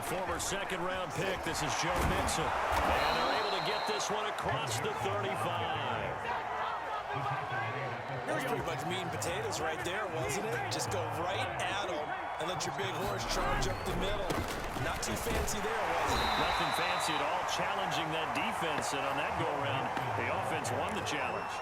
former second-round pick. This is Joe Mixon. And they're able to get this one across the 35. That was pretty much meat and potatoes right there, wasn't it? Just go right at them and let your big horse charge up the middle. Not too fancy there, was it? Nothing fancy at all, challenging that defense. And on that go-around, the offense won the challenge.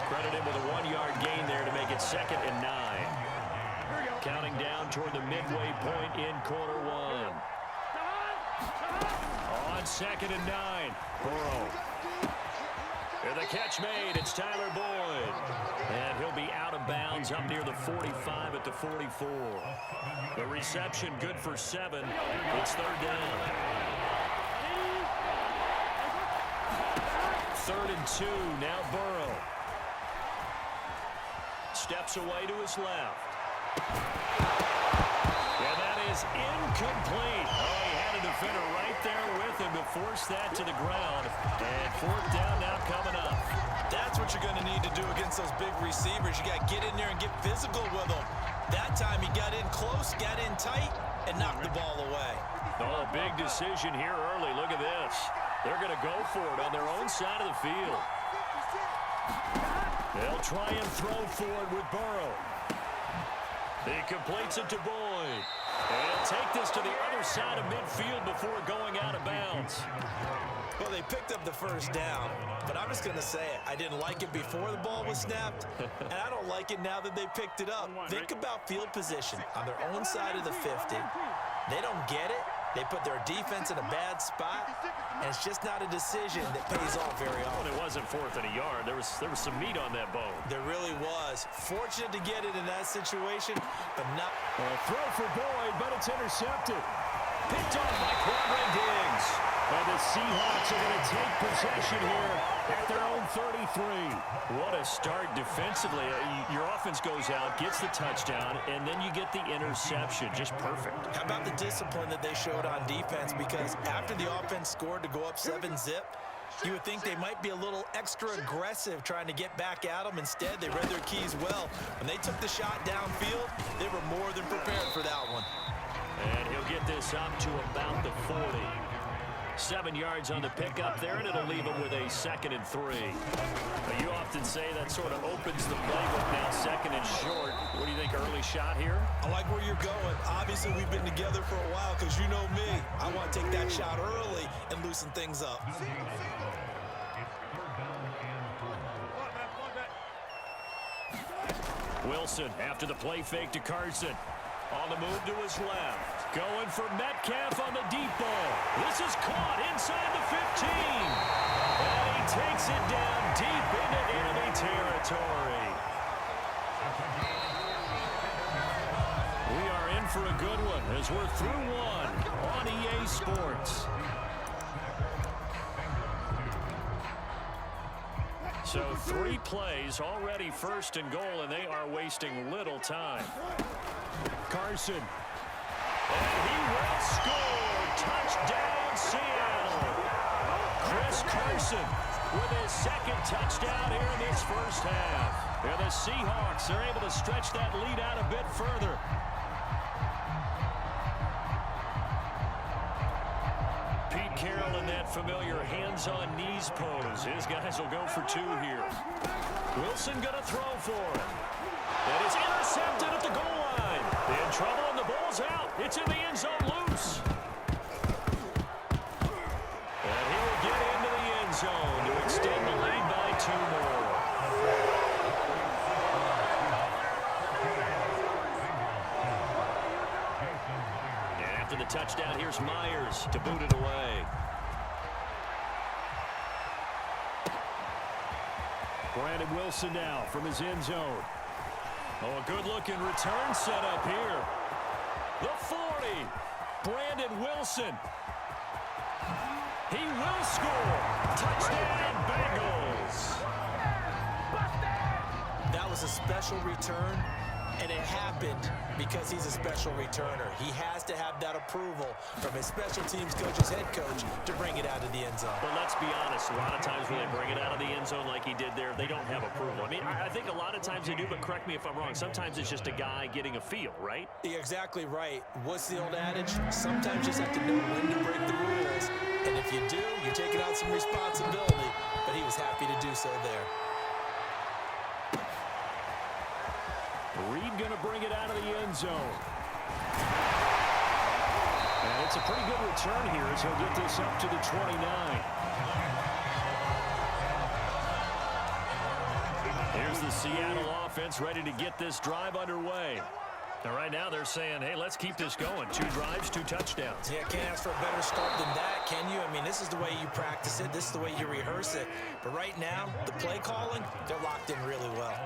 Credit him with a 1-yard gain there to make it 2nd and 9. Counting down toward the midway point in quarter 1. On 2nd and 9, Burrow. And the catch made. It's Tyler Boyd. And he'll be out of bounds up near the 45 at the 44. The reception good for 7. It's 3rd down. 3rd and 2. Now Burrow. Steps away to his left. And that is incomplete. Oh, he had a defender right there with him to force that to the ground. And 4th down now coming up. That's what you're going to need to do against those big receivers. You got to get in there and get physical with them. That time he got in close, got in tight, and knocked the ball away. Oh, big decision here early. Look at this. They're going to go for it on their own side of the field. They'll try and throw for it with Burrow. He completes it to Boyd. And take this to the other side of midfield before going out of bounds. Well, they picked up the 1st down, but I'm just going to say it. I didn't like it before the ball was snapped, and I don't like it now that they picked it up. Think about field position on their own side of the 50. They don't get it. They put their defense in a bad spot, and it's just not a decision that pays off very often. Well, it wasn't 4th and a yard. There was some meat on that bone. There really was. Fortunate to get it in that situation, but not. Throw for Boyd, but it's intercepted. Picked off by Quadra Diggs. And the Seahawks are going to take possession here at their own 33. What a start defensively. Your offense goes out, gets the touchdown, and then you get the interception. Just perfect. How about the discipline that they showed on defense? Because after the offense scored to go up 7-zip, you would think they might be a little extra aggressive trying to get back at them. Instead, they read their keys well. When they took the shot downfield, they were more than prepared for that one. And he'll get this up to about the 40. 7 yards on the pickup there, and it'll leave him with a 2nd and 3. Now, you often say that sort of opens the playbook now, 2nd and short. What do you think, early shot here? I like where you're going. Obviously, we've been together for a while because you know me. I want to take that shot early and loosen things up. Wilson after the play fake to Carson. On the move to his left. Going for Metcalf on the deep ball. This is caught inside the 15. And he takes it down deep into enemy territory. We are in for a good one as we're through one on EA Sports. So 3 plays already 1st and goal, and they are wasting little time. Carson. And he will score. Touchdown, Seattle. Chris Carson with his 2nd touchdown here in this 1st half. And the Seahawks are able to stretch that lead out a bit further. Pete Carroll in that familiar hands-on knees pose. His guys will go for 2 here. Wilson going to throw for it. And it's intercepted at the goal line. In trouble, and the ball's out. It's in the end zone loose. And he will get into the end zone to extend the lead by 2 more. And after the touchdown, here's Myers to boot it away. Brandon Wilson now from his end zone. Oh, a good-looking return set up here. The 40. Brandon Wilson. He will score. Touchdown, Bengals. That was a special return. And it happened because he's a special returner. He has to have that approval from his special teams coach's head coach to bring it out of the end zone. But let's be honest, a lot of times when they bring it out of the end zone like he did there, they don't have approval. I mean, I think a lot of times they do, but correct me if I'm wrong. Sometimes it's just a guy getting a feel, right? You're exactly right. What's the old adage? Sometimes you just have to know when to break the rules. And if you do, you're taking out some responsibility. But he was happy to do so there. Reed going to bring it out of the end zone. And it's a pretty good return here as he'll get this up to the 29. Here's the Seattle offense ready to get this drive underway. And right now they're saying, hey, let's keep this going. 2 drives, 2 touchdowns. Yeah, can't ask for a better start than that, can you? I mean, this is the way you practice it. This is the way you rehearse it. But right now, the play calling, they're locked in really well.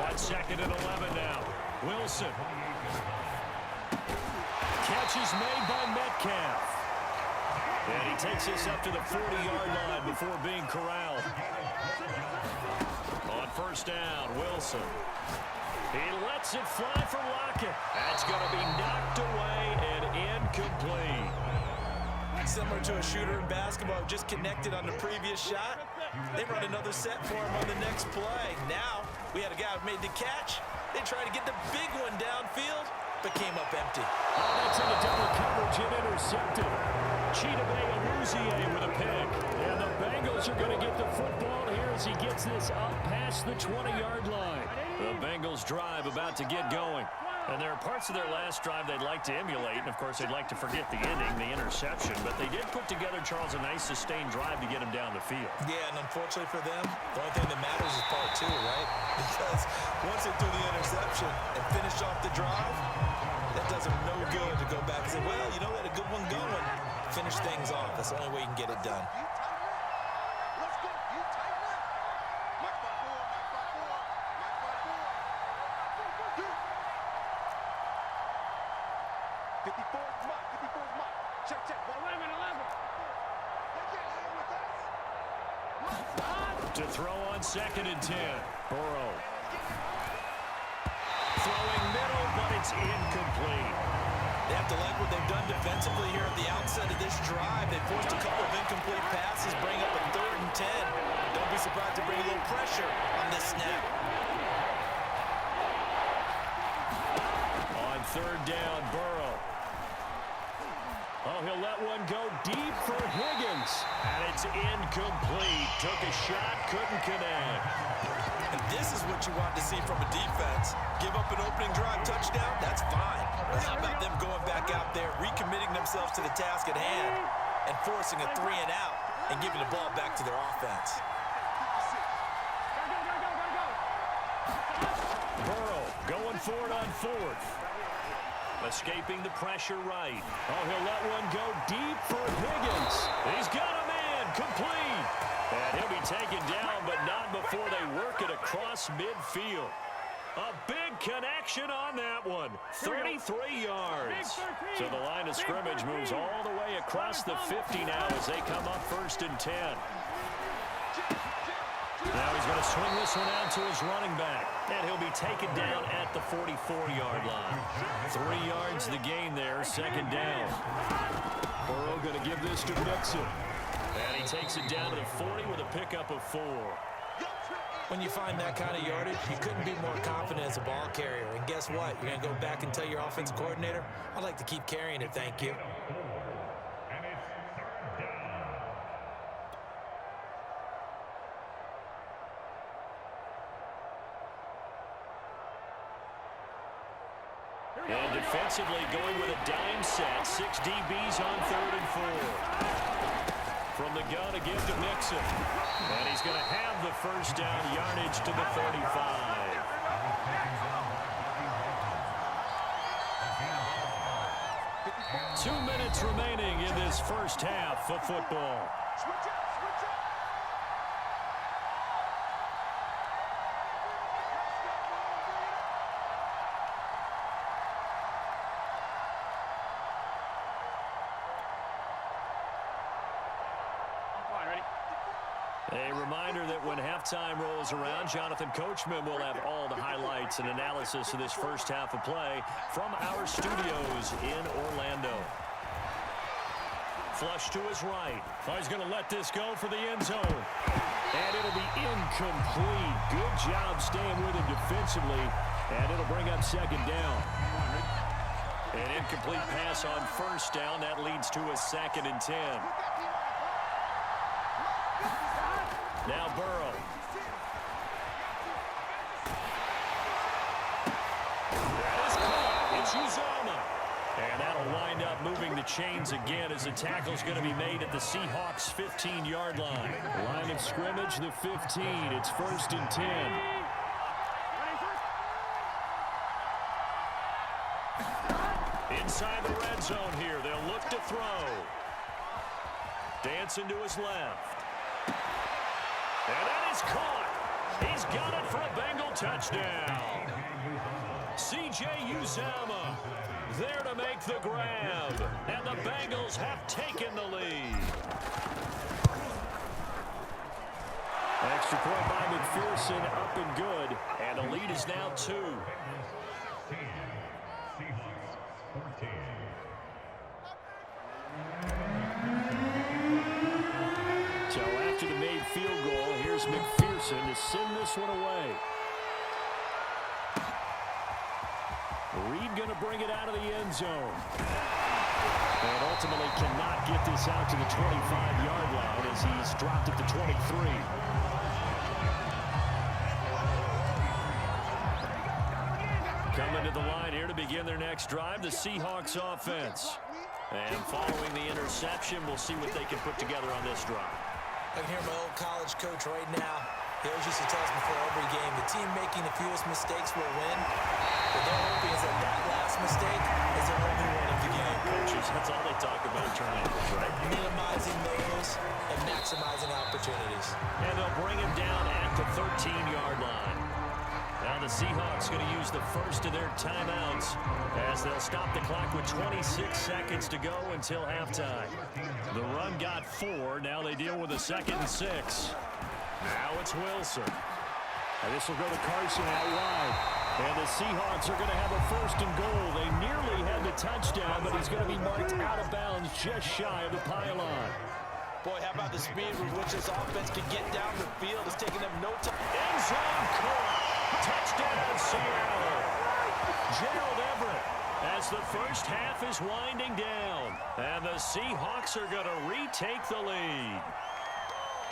On 2nd and 11 now. Wilson. Catch is made by Metcalf. And he takes this up to the 40-yard line before being corralled. On 1st down, Wilson. He lets it fly for Lockett. That's going to be knocked away and incomplete. Similar to a shooter in basketball who just connected on the previous shot. They run another set for him on the next play. Now, we had a guy who made the catch. They tried to get the big one downfield, but came up empty. Oh, that's into double coverage and intercepted. Chidobe Awuzie with a pick. And the Bengals are going to get the football here as he gets this up past the 20-yard line. The Bengals drive about to get going. And there are parts of their last drive they'd like to emulate. And, of course, they'd like to forget the ending, the interception. But they did put together, Charles, a nice sustained drive to get him down the field. Yeah, and unfortunately for them, the only thing that matters is part 2, right? Because once they threw the interception and finished off the drive, that does them no good to go back and say, well, you know, we had a good one going. Finish things off. That's the only way you can get it done. To throw on 2nd and 10. Burrow. Throwing middle, but it's incomplete. They have to like what they've done defensively here at the outset of this drive. They forced a couple of incomplete passes, bring up a 3rd and 10. Don't be surprised to bring a little pressure on this snap. On 3rd down, Burrow. Oh, he'll let one go deep for Higgins. And it's incomplete. Took a shot, couldn't connect. And this is what you want to see from a defense. Give up an opening drive touchdown, that's fine. But how about them going back out there, recommitting themselves to the task at hand, and forcing a 3 and out, and giving the ball back to their offense. Burrow going for it on 4th. Escaping the pressure right. Oh, he'll let one go deep for Higgins. He's got a man, complete. And he'll be taken down, but not before they work it across midfield. A big connection on that one. 33 yards. So the line of scrimmage moves all the way across the 50 now as they come up 1st and 10. Now he's going to swing this one out to his running back. And he'll be taken down at the 44-yard line. 3 yards the gain there, 2nd down. Burrow going to give this to Mixon. And he takes it down to the 40 with a pickup of 4. When you find that kind of yardage, you couldn't be more confident as a ball carrier. And guess what? You're going to go back and tell your offensive coordinator, I'd like to keep carrying it, thank you. And defensively going with a dime set. 6 DBs on 3rd and 4. From the gun, a give to Mixon. And he's going to have the 1st down yardage to the 35. Two minutes remaining in this first half of football. A reminder that when halftime rolls around, Jonathan Coachman will have all the highlights and analysis of this first half of play from our studios in Orlando. Flush to his right. Oh, he's going to let this go for the end zone. And it'll be incomplete. Good job staying with him defensively. And it'll bring up second down. An incomplete pass on first down. That leads to a 2nd and 10. Now Burrow. That is caught. It's Uzomah. And that'll wind up moving the chains again as the tackle's going to be made at the Seahawks' 15-yard line. Line of scrimmage, the 15. It's 1st and 10. Inside the red zone here. They'll look to throw. Dancing to his left. And that is caught. He's got it for a Bengal touchdown. C.J. Uzomah there to make the grab. And the Bengals have taken the lead. Extra point by McPherson, up and good. And the lead is now 2. So after the made field goal, here's McPherson to send this one away. Reed going to bring it out of the end zone. And ultimately cannot get this out to the 25-yard line as he's dropped at the 23. Coming to the line here to begin their next drive, the Seahawks offense. And following the interception, we'll see what they can put together on this drive. I can hear my old college coach right now. He always used to tell us before every game, the team making the fewest mistakes will win. But their hoping is that last mistake is their only one of the game. Coaches, that's all they talk about, turnovers, right? Minimizing those and maximizing opportunities. And they'll bring him down at the 13-yard line. Now the Seahawks going to use the first of their timeouts as they'll stop the clock with 26 seconds to go until halftime. The run got 4. Now they deal with a 2nd and 6. Now it's Wilson. And this will go to Carson out wide. And the Seahawks are going to have a 1st and goal. They nearly had the touchdown, but he's going to be marked out of bounds just shy of the pylon. Boy, how about the speed with which this offense can get down the field? It's taking them no time. End zone caught. Touchdown, Seattle. Gerald Everett as the first half is winding down. And the Seahawks are going to retake the lead.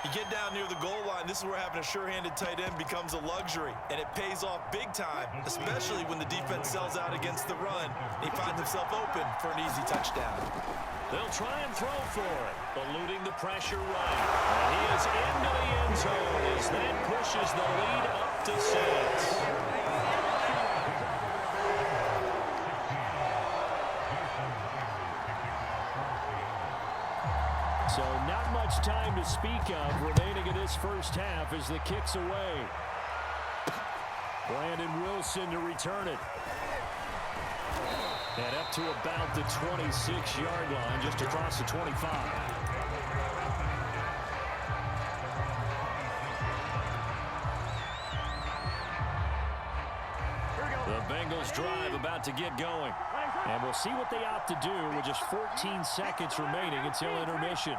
You get down near the goal line, this is where having a sure-handed tight end becomes a luxury. And it pays off big time, especially when the defense sells out against the run. He finds himself open for an easy touchdown. They'll try and throw for it, eluding the pressure right. And he is into the end zone as that pushes the lead up to 6. So not much time to speak of remaining in this first half as the kick's away. Brandon Wilson to return it. And up to about the 26-yard line, just across the 25. The Bengals drive about to get going. And we'll see what they opt to do with just 14 seconds remaining until intermission.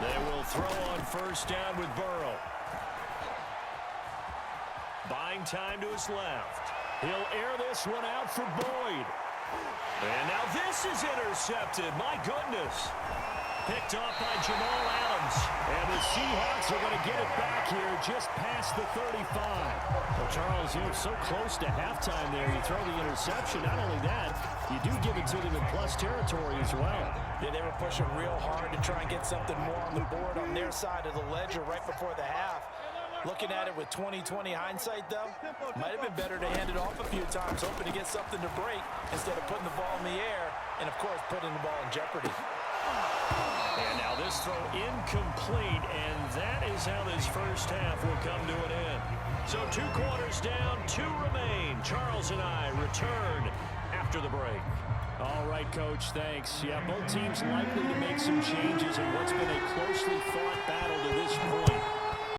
They will throw on first down with Burrow. Buying time to his left. He'll air this one out for Boyd. And now this is intercepted. My goodness. Picked off by Jamal Adams. And the Seahawks are going to get it back here just past the 35. Well, Charles, you're so close to halftime there. You throw the interception. Not only that, you do give it to them in plus territory as well. Yeah, they were pushing real hard to try and get something more on the board on their side of the ledger right before the half. Looking at it with 20/20 hindsight, though, might have been better to hand it off a few times, hoping to get something to break instead of putting the ball in the air and, of course, putting the ball in jeopardy. And now this throw incomplete, and that is how this first half will come to an end. So 2 quarters down, 2 remain. Charles and I return after the break. All right, Coach, thanks. Yeah, both teams likely to make some changes in what's been a closely fought battle to this point.